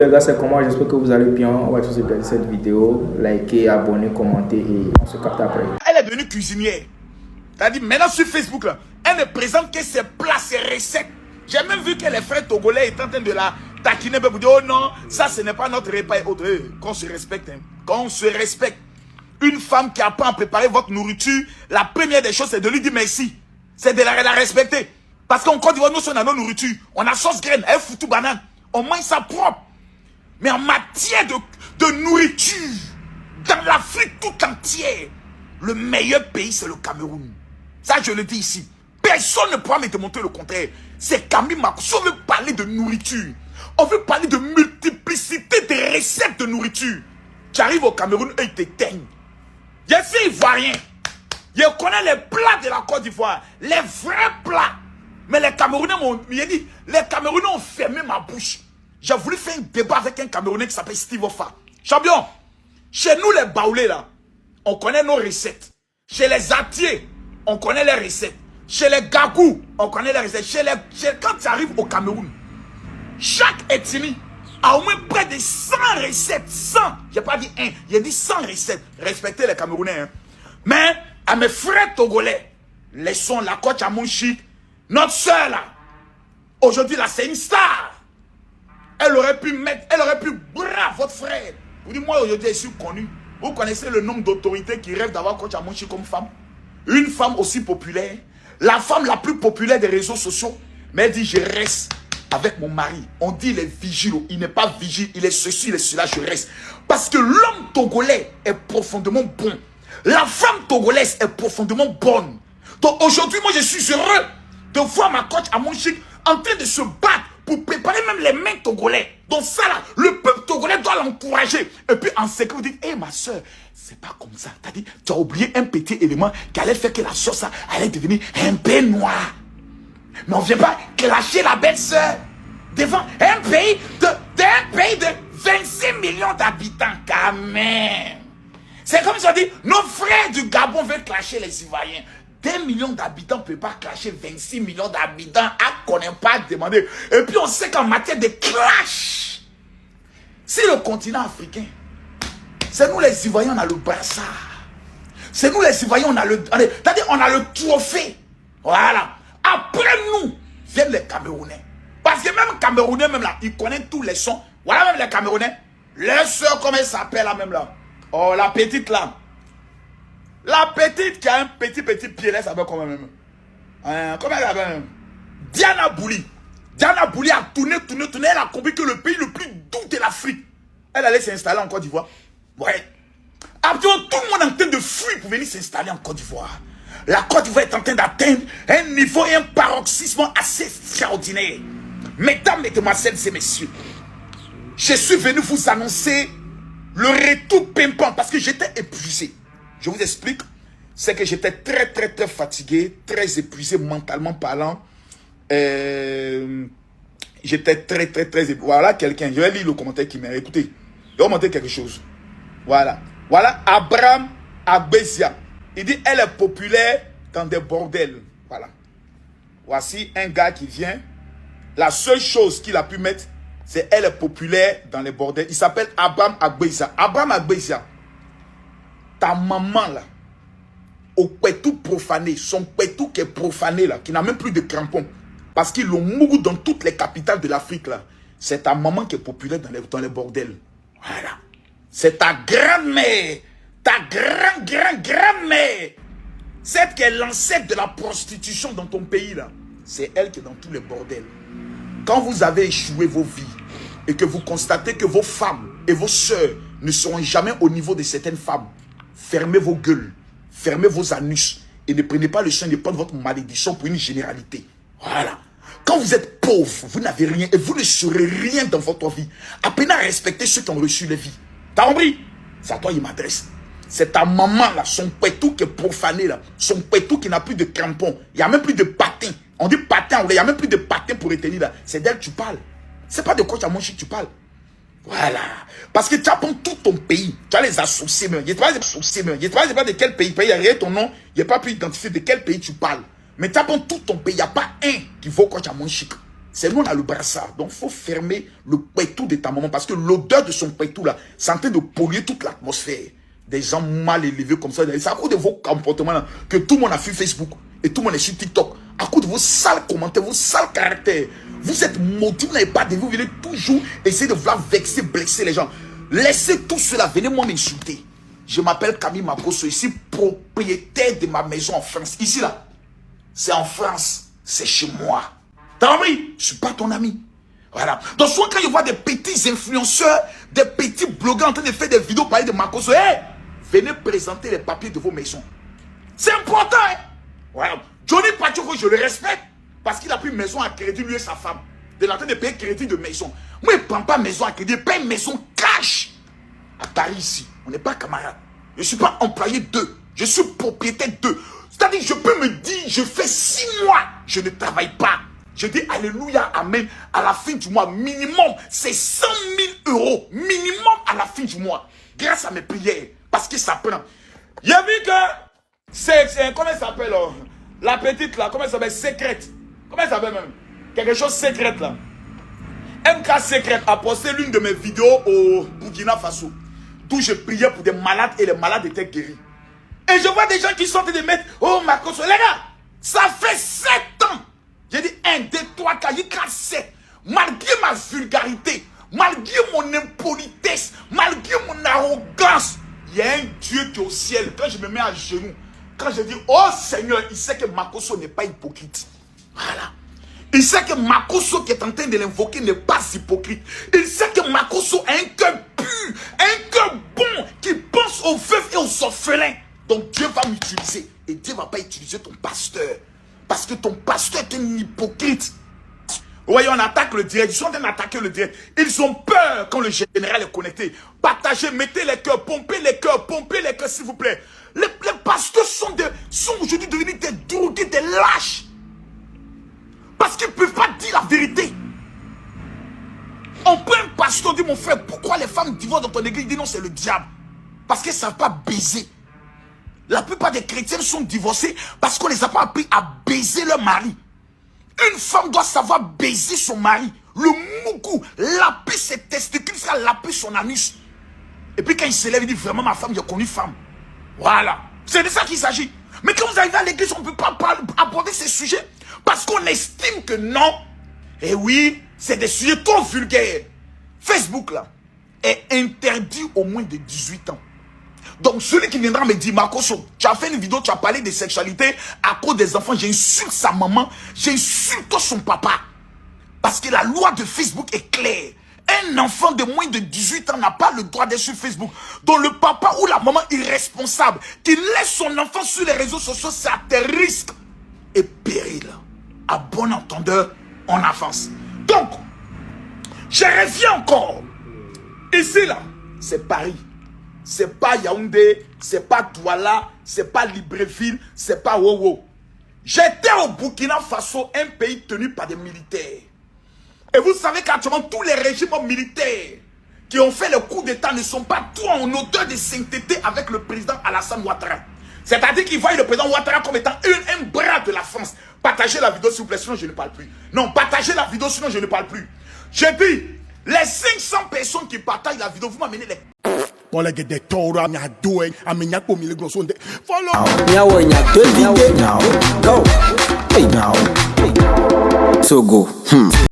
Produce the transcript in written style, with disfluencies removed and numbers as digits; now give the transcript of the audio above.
Les gars, c'est comment? J'espère que vous allez bien. On va tous regarder cette vidéo. Likez, abonnez, commentez et on se capte après. Elle est devenue cuisinière. C'est-à-dire, maintenant sur Facebook, là, elle ne présente que ses plats, ses recettes. J'ai même vu que les frères togolais étaient en train de la taquiner pour dire, oh non, ça ce n'est pas notre repas et autres. Qu'on se respecte. Hein. Qu'on se respecte. Une femme qui apprend à préparer votre nourriture, la première des choses, c'est de lui dire merci. C'est de la respecter. Parce qu'en Côte d'Ivoire, nous sommes dans nos nourritures. On a sauce graine, elle fout tout banane. On mange ça propre. Mais en matière de nourriture, dans l'Afrique tout entière, le meilleur pays, c'est le Cameroun. Ça, je le dis ici. Personne ne pourra me démontrer le contraire. C'est Camille Macron. Si on veut parler de nourriture, on veut parler de multiplicité de recettes de nourriture. Tu arrives au Cameroun, eux, ils t'éteignent. Je suis ivoirien. Je connais les plats de la Côte d'Ivoire. Les vrais plats. Mais les Camerounais m'ont dit, les Camerounais ont fermé ma bouche. J'ai voulu faire un débat avec un Camerounais qui s'appelle Steve Offa. Champion, chez nous les Baoulés là, on connaît nos recettes. Chez les Atiers, on connaît les recettes. Chez les Gagou, on connaît les recettes. Quand tu arrives au Cameroun, chaque ethnie a au moins près de 100 recettes. 100, j'ai pas dit 1, j'ai dit 100 recettes. Respectez les Camerounais. Hein. Mais à mes frères togolais, laissons la coach à mon chic. Notre soeur là, aujourd'hui là, c'est une star. Elle aurait pu brave votre frère. Vous dites, moi aujourd'hui je suis connu. Vous connaissez le nombre d'autorités qui rêvent d'avoir coach Amonchi comme femme. Une femme aussi populaire. La femme la plus populaire des réseaux sociaux. Mais elle dit, je reste avec mon mari. On dit, il est vigile. Il n'est pas vigile. Il est ceci, il est cela, je reste. Parce que l'homme togolais est profondément bon. La femme togolaise est profondément bonne. Donc aujourd'hui, moi je suis heureux de voir ma coach Amonchi en train de se battre pour préparer même les mains togolais. Donc ça là, le peuple togolais doit l'encourager. Et puis en secret, vous dites, hé ma soeur, c'est pas comme ça. T'as dit, tu as oublié un petit élément qui allait faire que la sauce allait devenir un peu noire. Mais on ne vient pas clasher la belle soeur devant un pays de 26 millions d'habitants quand même. C'est comme si on dit, nos frères du Gabon veulent clasher les Ivoiriens. 2 millions d'habitants ne peuvent pas clasher 26 millions d'habitants à qu'on n'ait pas demandé. Et puis on sait qu'en matière de clash, si le continent africain, c'est nous les Ivoiriens, on a le brassard. C'est nous les Ivoiriens, on a c'est-à-dire on a le trophée. Voilà. Après nous, viennent les Camerounais. Parce que même Camerounais, même là, ils connaissent tous les sons. Voilà même les Camerounais. Les soeurs, comment elle s'appelle là même là? Oh, la petite là. La petite qui a un petit pied, là, ça s'appelle comment même? Comment elle s'appelle? Diana Bouli. Diana Bouli a tourné. Elle a compris que le pays le plus doux de l'Afrique. Elle allait s'installer en Côte d'Ivoire. Ouais. Après, tout le monde est en train de fuir pour venir s'installer en Côte d'Ivoire. La Côte d'Ivoire est en train d'atteindre un niveau et un paroxysme assez extraordinaire. Mesdames, mesdemoiselles et messieurs, je suis venu vous annoncer le retour pimpant parce que j'étais épuisé. Je vous explique, c'est que j'étais très fatigué, très épuisé mentalement parlant. J'étais très épuisé. Voilà quelqu'un, je vais lire le commentaire qui m'a écouté. Je vais montrer quelque chose. Voilà. Voilà Abraham Agbezia. Il dit, elle est populaire dans des bordels. Voilà. Voici un gars qui vient. La seule chose qu'il a pu mettre, c'est elle est populaire dans les bordels. Il s'appelle Abraham Agbezia. Abraham Agbezia. Ta maman là, au pétou profané, son pétou qui est profané là, qui n'a même plus de crampons, parce qu'ils l'ont mouru dans toutes les capitales de l'Afrique là, c'est ta maman qui est populaire dans les bordels. Voilà. C'est ta grand-mère, ta grand-mère, celle qui est l'ancêtre de la prostitution dans ton pays là, c'est elle qui est dans tous les bordels. Quand vous avez échoué vos vies et que vous constatez que vos femmes et vos soeurs ne seront jamais au niveau de certaines femmes, fermez vos gueules, fermez vos anus et ne prenez pas le soin de prendre votre malédiction pour une généralité. Voilà. Quand vous êtes pauvre, vous n'avez rien et vous ne serez rien dans votre vie. Apprenez à respecter ceux qui ont reçu les vies. T'as compris? C'est à toi il m'adresse. C'est ta maman là, son pétou qui est profané là, son pétou qui n'a plus de crampons. Il n'y a même plus de patins. On dit patin, il n'y a même plus de patins pour retenir là. C'est d'elle que tu parles. C'est pas de quoi tu as mangé que tu parles. Voilà. Parce que tu apprends tout ton pays. Tu as les associés même. Je ne sais pas de quel pays. Il y a rien ton nom. Il n'y a pas pu identifier de quel pays tu parles. Mais tu apprends tout ton pays. Il n'y a pas un qui vaut quoi tu as mon chic. C'est nous, on a le brassard. Donc, il faut fermer le pétou de ta maman. Parce que l'odeur de son pétou, là, c'est en train de polluer toute l'atmosphère. Des gens mal élevés comme ça. C'est à cause de vos comportements là, que tout le monde a fait Facebook. Et tout le monde est sur TikTok. À cause de vos sales commentaires, vos sales caractères. Vous êtes maudits, vous n'avez pas de vie. Vous venez toujours essayer de vouloir vexer, blesser les gens. Laissez tout cela. Venez moi m'insulter. Je m'appelle Camille Makosso. Ici, propriétaire de ma maison en France. Ici, là, c'est en France. C'est chez moi. T'as compris? Je ne suis pas ton ami. Voilà. Donc, souvent, quand je vois des petits influenceurs, des petits blogueurs en train de faire des vidéos parler de Makosso, hey, venez présenter les papiers de vos maisons. C'est important, hein? Voilà. Johnny Pachoko, je le respecte parce qu'il a pris maison à crédit, lui et sa femme. Il est en train de payer crédit de maison. Moi, il ne prend pas maison à crédit, il paye maison cash. À Paris, ici. On n'est pas camarades. Je ne suis pas employé d'eux. Je suis propriétaire d'eux. C'est-à-dire, je peux me dire, je fais 6 mois, je ne travaille pas. Je dis alléluia, amen. À la fin du mois, minimum, c'est 100 000 euros. Minimum à la fin du mois. Grâce à mes prières. Parce que ça prend. Il a vu que c'est comment elle s'appelle la petite là, comment elle s'appelle? Secrète. Comment elle s'appelle même? Quelque chose secrète là. MK Secrète a posté l'une de mes vidéos au Burkina Faso. D'où je priais pour des malades et les malades étaient guéris. Et je vois des gens qui sont en train de mettre, oh Makosso, les gars, ça fait 7 ans. J'ai dit 1, 2, 3, 4, 7. Malgré ma vulgarité, malgré mon impolitesse, malgré mon arrogance, il y a un Dieu qui est au ciel. Quand je me mets à genoux, quand je dis, oh Seigneur, il sait que Makosso n'est pas hypocrite. Voilà. Il sait que Makosso qui est en train de l'invoquer n'est pas hypocrite. Il sait que Makosso a un cœur pur, un cœur bon, qui pense aux veufs et aux orphelins. Donc Dieu va m'utiliser. Et Dieu ne va pas utiliser ton pasteur. Parce que ton pasteur est un hypocrite. Vous voyez, on attaque le direct. Ils sont en train d'attaquer le direct. Ils ont peur quand le général est connecté. Partagez, mettez les cœurs, pompez les cœurs, s'il vous plaît. Les pasteurs sont aujourd'hui devenus des drogués, des lâches. Parce qu'ils ne peuvent pas dire la vérité. On prend un pasteur, dit mon frère, pourquoi les femmes divorcent dans ton église? Il dit non, c'est le diable. Parce qu'elles ne savent pas baiser. La plupart des chrétiens sont divorcés parce qu'on ne les a pas appris à baiser leur mari. Une femme doit savoir baiser son mari. Le moukou, laper ses testicules, ça laper son anus. Et puis quand il se lève, il dit vraiment ma femme, j'ai connu femme. Voilà. C'est de ça qu'il s'agit. Mais quand vous arrivez à l'église, on ne peut pas aborder ces sujets. Parce qu'on estime que non. Et oui, c'est des sujets trop vulgaires. Facebook là est interdit au moins de 18 ans. Donc celui qui viendra me dire, Makosso, tu as fait une vidéo, tu as parlé de sexualité à cause des enfants, j'insulte sa maman, j'insulte son papa. Parce que la loi de Facebook est claire. Un enfant de moins de 18 ans n'a pas le droit d'être sur Facebook. Donc le papa ou la maman irresponsable qui laisse son enfant sur les réseaux sociaux, c'est à tes risques et périls. À bon entendeur, on avance. Donc, je reviens encore. Ici là, c'est Paris. C'est pas Yaoundé, c'est pas Douala, c'est pas Libreville, c'est pas Wowo. J'étais au Burkina Faso, un pays tenu par des militaires. Et vous savez qu'actuellement, tous les régimes militaires qui ont fait le coup d'État ne sont pas tous en odeur de sainteté avec le président Alassane Ouattara. C'est-à-dire qu'ils voient le président Ouattara comme étant un bras de la France. Partagez la vidéo s'il vous plaît, sinon je ne parle plus. Non, partagez la vidéo, sinon je ne parle plus. J'ai dit, les 500 personnes qui partagent la vidéo, vous m'amenez les... Follow. Go. Hey, now. Togo.